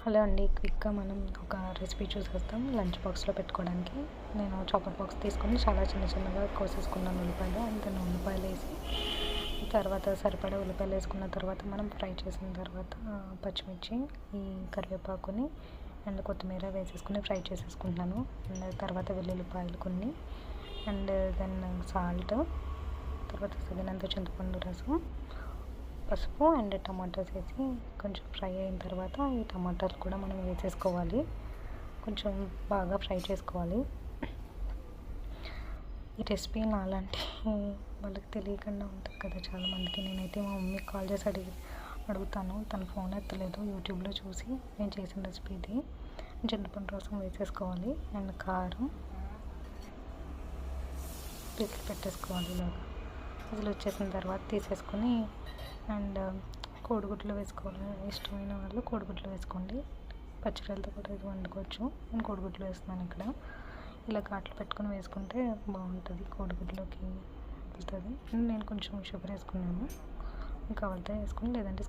Hello అండి, క్విక్గా మనం ఒక రెసిపీ చూసేస్తాం లంచ్ బాక్స్లో పెట్టుకోవడానికి. నేను చాపర్ బాక్స్ తీసుకొని చాలా చిన్నగా కోసేసుకున్నాను ఉల్లిపాయలు. అండ్ ఉల్లిపాయలు వేసి తర్వాత సరిపడా ఉల్లిపాయలు వేసుకున్న తర్వాత మనం ఫ్రై చేసిన తర్వాత పచ్చిమిర్చి, ఈ కరివేపాకుని అండ్ కొత్తిమీర వేసేసుకుని ఫ్రై చేసేసుకుంటున్నాను. అండ్ తర్వాత వెల్లుల్లిపాయలు కొన్ని, అండ్ దెన్ సాల్ట్, తర్వాత తగినంత చింతపండు రసం, పసుపు అండ్ టమాటాస్ వేసి కొంచెం ఫ్రై అయిన తర్వాత ఈ టమాటాలు కూడా మనం వేసేసుకోవాలి. కొంచెం బాగా ఫ్రై చేసుకోవాలి. ఈ రెసిపీ నాలాంటి వాళ్ళకి తెలియకుండా ఉంటుంది కదా చాలామందికి. నేనైతే మా మమ్మీకి కాల్ చేసి అడుగుతాను, తను ఫోన్ ఎత్తలేదు. యూట్యూబ్లో చూసి నేను చేసిన రెసిపీ ఇది. చింతపండు రసం వేసేసుకోవాలి అండ్ కారం పీసులు పెట్టేసుకోవాలి. ఇలాగా పీసులు వచ్చేసిన తర్వాత తీసేసుకొని అండ్ కోడిగుడ్లు వేసుకోవాలి. ఇష్టమైన వాళ్ళు కోడిగుడ్లు వేసుకోండి. పచ్చిరొయ్యలతో కూడా ఇది వండుకోవచ్చు. నేను కోడిగుడ్లు వేస్తున్నాను ఇక్కడ. ఇలా ఘాట్లు పెట్టుకొని వేసుకుంటే బాగుంటుంది, కోడిగుడ్లోకి వెళ్తుంది. నేను కొంచెం షుగర్ వేసుకున్నాను, కావాలితే వేసుకుని లేదంటే